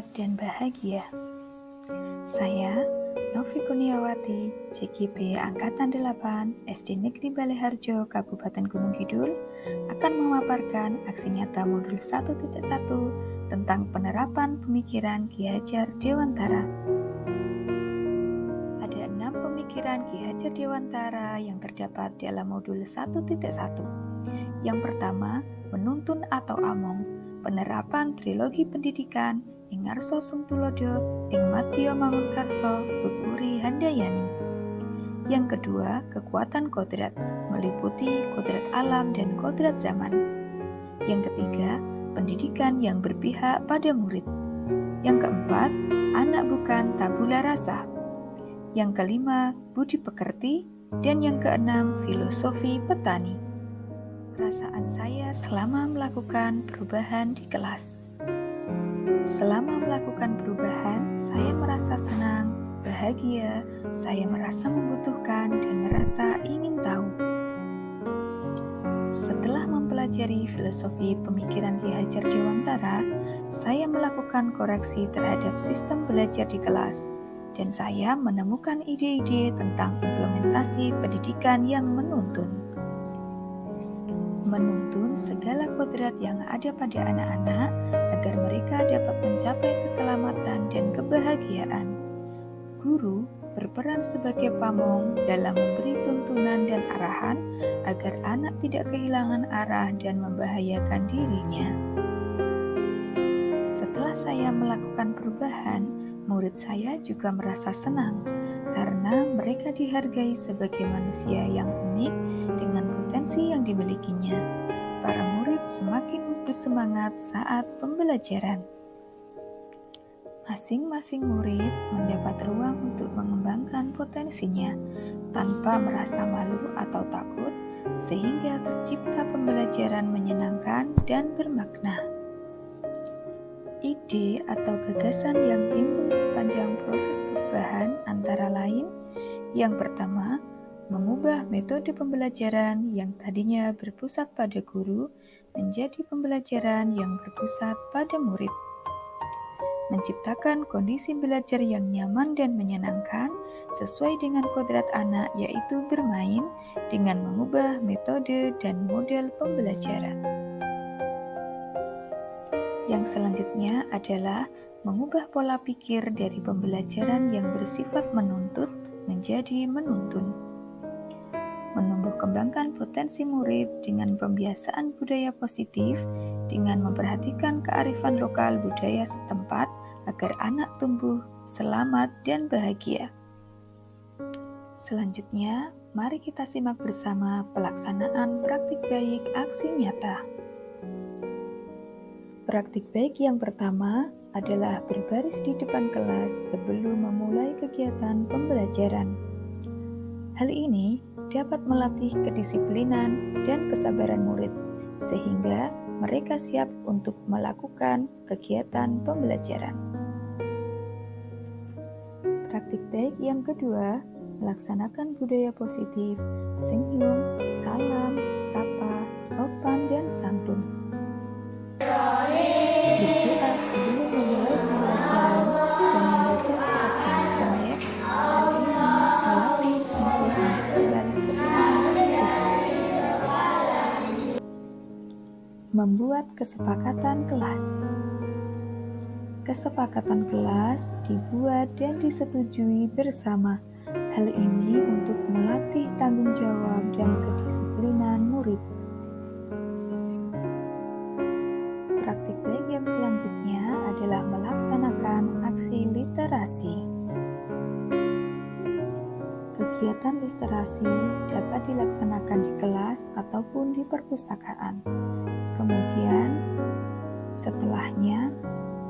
sehat dan bahagia. Saya, Novi Kurniawati, CGP Angkatan 8, SD Negeri Baleharjo, Kabupaten Gunung Kidul, akan memaparkan aksi nyata modul 1.1 tentang penerapan pemikiran Ki Hajar Dewantara. Ada 6 pemikiran Ki Hajar Dewantara yang terdapat dalam modul 1.1. Yang pertama, menuntun atau among, penerapan trilogi pendidikan, ing ngarsa sumtulodo, ing madya mangunkarsa, tuturi handayani. Yang kedua, kekuatan kodrat, meliputi kodrat alam dan kodrat zaman. Yang ketiga, pendidikan yang berpihak pada murid. Yang keempat, anak bukan tabula rasa. Yang kelima, budi pekerti. Dan yang keenam, filosofi petani. Perasaan saya selama melakukan perubahan di kelas. Selama melakukan perubahan, saya merasa senang, bahagia, saya merasa membutuhkan dan merasa ingin tahu. Setelah mempelajari filosofi pemikiran Ki Hajar Dewantara, saya melakukan koreksi terhadap sistem belajar di kelas, dan saya menemukan ide-ide tentang implementasi pendidikan yang menuntun. Menuntun segala kodrat yang ada pada anak-anak agar mereka dapat mencapai keselamatan dan kebahagiaan. Guru berperan sebagai pamong dalam memberi tuntunan dan arahan agar anak tidak kehilangan arah dan membahayakan dirinya. Setelah saya melakukan perubahan, murid saya juga merasa senang karena mereka dihargai sebagai manusia yang unik dengan potensi yang dimilikinya. Para murid semakin bersemangat saat pembelajaran. Masing-masing murid mendapat ruang untuk mengembangkan potensinya tanpa merasa malu atau takut, sehingga tercipta pembelajaran menyenangkan dan bermakna. Ide atau gagasan yang timbul sepanjang proses perubahan antara lain, yang pertama, mengubah metode pembelajaran yang tadinya berpusat pada guru menjadi pembelajaran yang berpusat pada murid. Menciptakan kondisi belajar yang nyaman dan menyenangkan sesuai dengan kodrat anak, yaitu bermain dengan mengubah metode dan model pembelajaran. Yang selanjutnya adalah mengubah pola pikir dari pembelajaran yang bersifat menuntut menjadi menuntun. Menumbuh kembangkan potensi murid dengan pembiasaan budaya positif dengan memperhatikan kearifan lokal budaya setempat agar anak tumbuh selamat dan bahagia. Selanjutnya, mari kita simak bersama pelaksanaan praktik baik aksi nyata. Praktik baik yang pertama adalah berbaris di depan kelas sebelum memulai kegiatan pembelajaran. Hal ini dapat melatih kedisiplinan dan kesabaran murid, sehingga mereka siap untuk melakukan kegiatan pembelajaran. Praktik baik yang kedua, melaksanakan budaya positif, senyum, salam, sapa, sopan, dan santun. Berdoa sebelum memulai pembelajaran dan membaca surat-surat pendek, hal ini melatih untuk melakukan membuat kesepakatan kelas. Kesepakatan kelas dibuat dan disetujui bersama. Hal ini untuk melatih tanggung jawab dan kedisiplinan murid. Praktik baik yang selanjutnya adalah melaksanakan aksi literasi. Kegiatan literasi dapat dilaksanakan di kelas ataupun di perpustakaan. Kemudian, setelahnya,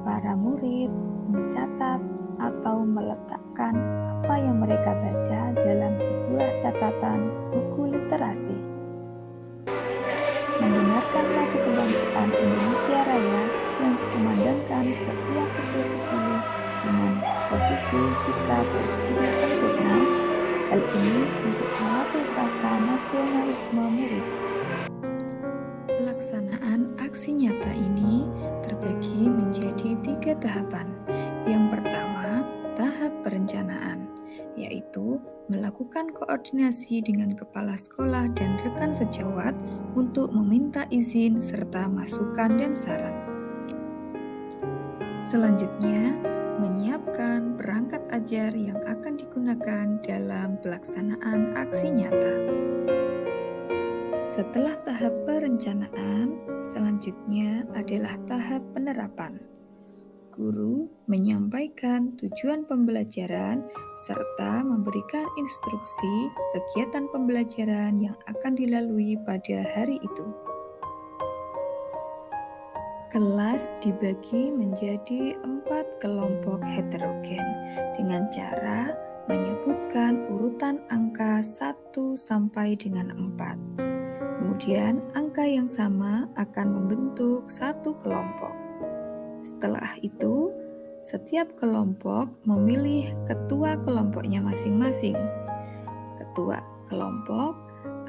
para murid mencatat atau meletakkan apa yang mereka baca dalam sebuah catatan buku literasi. Mendengarkan lagu kebangsaan Indonesia Raya yang dikumandangkan setiap pukul 10 dengan posisi sikap berdiri sempurna. Hal ini untuk melatih rasa nasionalisme murid. Pelaksanaan aksi nyata ini dibagi menjadi 3 tahapan. Yang pertama, tahap perencanaan, yaitu melakukan koordinasi dengan kepala sekolah dan rekan sejawat untuk meminta izin serta masukan dan saran. Selanjutnya, menyiapkan perangkat ajar yang akan digunakan dalam pelaksanaan aksi nyata. Setelah tahap perencanaan, selanjutnya adalah tahap penerapan. Guru menyampaikan tujuan pembelajaran serta memberikan instruksi kegiatan pembelajaran yang akan dilalui pada hari itu. Kelas dibagi menjadi 4 kelompok heterogen dengan cara menyebutkan urutan angka 1 sampai dengan 4. Kemudian angka yang sama akan membentuk satu kelompok. Setelah itu, setiap kelompok memilih ketua kelompoknya masing-masing. Ketua kelompok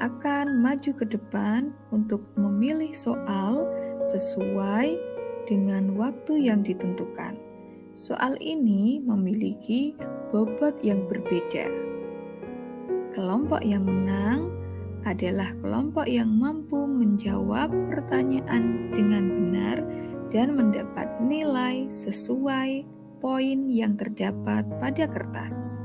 akan maju ke depan untuk memilih soal sesuai dengan waktu yang ditentukan. Soal ini memiliki bobot yang berbeda. Kelompok yang menang adalah kelompok yang mampu menjawab pertanyaan dengan benar dan mendapat nilai sesuai poin yang terdapat pada kertas.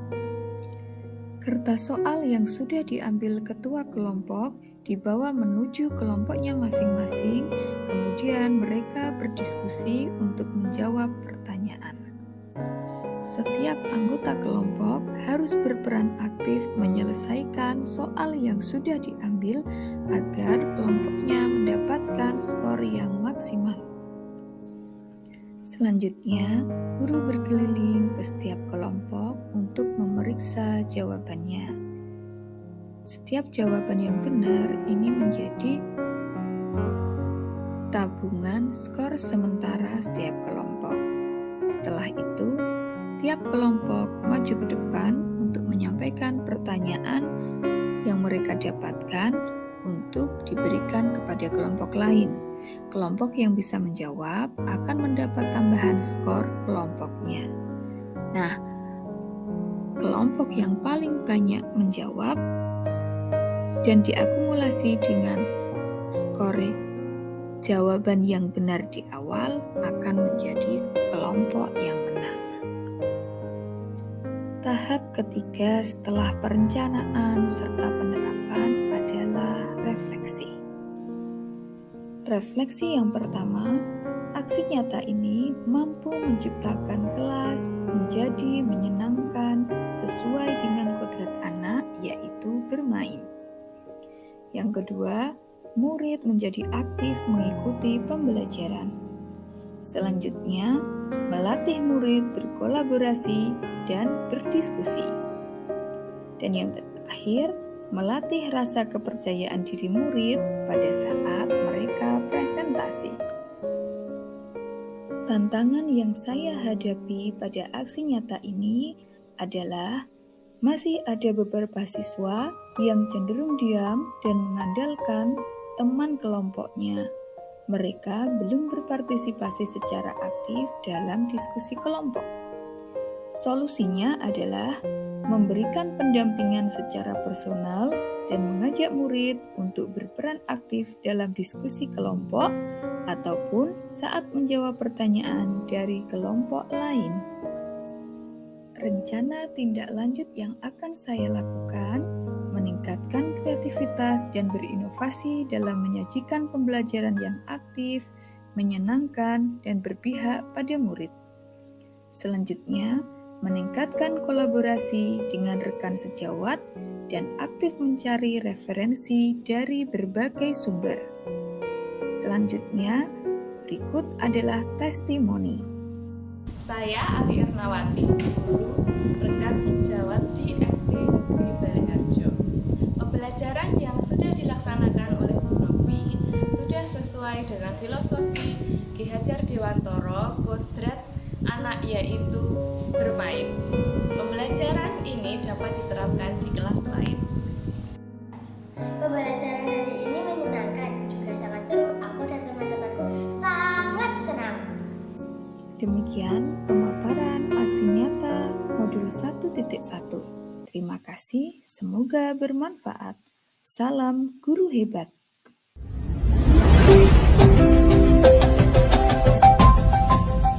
Kertas soal yang sudah diambil ketua kelompok dibawa menuju kelompoknya masing-masing, kemudian mereka berdiskusi untuk menjawab pertanyaan. Setiap anggota kelompok harus berperan aktif menyelesaikan soal yang sudah diambil agar kelompoknya mendapatkan skor yang maksimal. Selanjutnya, guru berkeliling ke setiap kelompok untuk memeriksa jawabannya. Setiap jawaban yang benar ini menjadi tabungan skor sementara setiap kelompok. Setelah itu, setiap kelompok maju ke depan untuk menyampaikan pertanyaan yang mereka dapatkan untuk diberikan kepada kelompok lain. Kelompok yang bisa menjawab akan mendapat tambahan skor kelompoknya. Nah, kelompok yang paling banyak menjawab dan diakumulasi dengan skor jawaban yang benar di awal akan menjadi kelompok yang menang. Tahap ketiga setelah perencanaan serta penerapan adalah refleksi. Refleksi yang pertama, aksi nyata ini mampu menciptakan kelas menjadi menyenangkan sesuai dengan kodrat anak, yaitu bermain. Yang kedua, murid menjadi aktif mengikuti pembelajaran. Selanjutnya, melatih murid berkolaborasi dan berdiskusi. Dan yang terakhir, melatih rasa kepercayaan diri murid pada saat mereka presentasi. Tantangan yang saya hadapi pada aksi nyata ini adalah masih ada beberapa siswa yang cenderung diam dan mengandalkan teman kelompoknya. Mereka belum berpartisipasi secara aktif dalam diskusi kelompok. Solusinya adalah memberikan pendampingan secara personal dan mengajak murid untuk berperan aktif dalam diskusi kelompok ataupun saat menjawab pertanyaan dari kelompok lain. Rencana tindak lanjut yang akan saya lakukan meningkatkan kreativitas dan berinovasi dalam menyajikan pembelajaran yang aktif, menyenangkan, dan berpihak pada murid. Selanjutnya, meningkatkan kolaborasi dengan rekan sejawat dan aktif mencari referensi dari berbagai sumber. Selanjutnya, berikut adalah testimoni. Saya Ari Ernawati, guru rekan sejawat di SD Negeri Baleharjo. Pembelajaran yang sudah dilaksanakan oleh Bu Novi sudah sesuai dengan filosofi Ki Hajar Dewantoro, kodrat anak yaitu bermain. Pembelajaran ini dapat diterapkan di kelas lain. Pembelajaran hari ini menyenangkan, juga sangat seru. Aku dan teman-temanku sangat senang. Demikian pemaparan aksi nyata modul 1.1. Terima kasih, semoga bermanfaat. Salam guru hebat.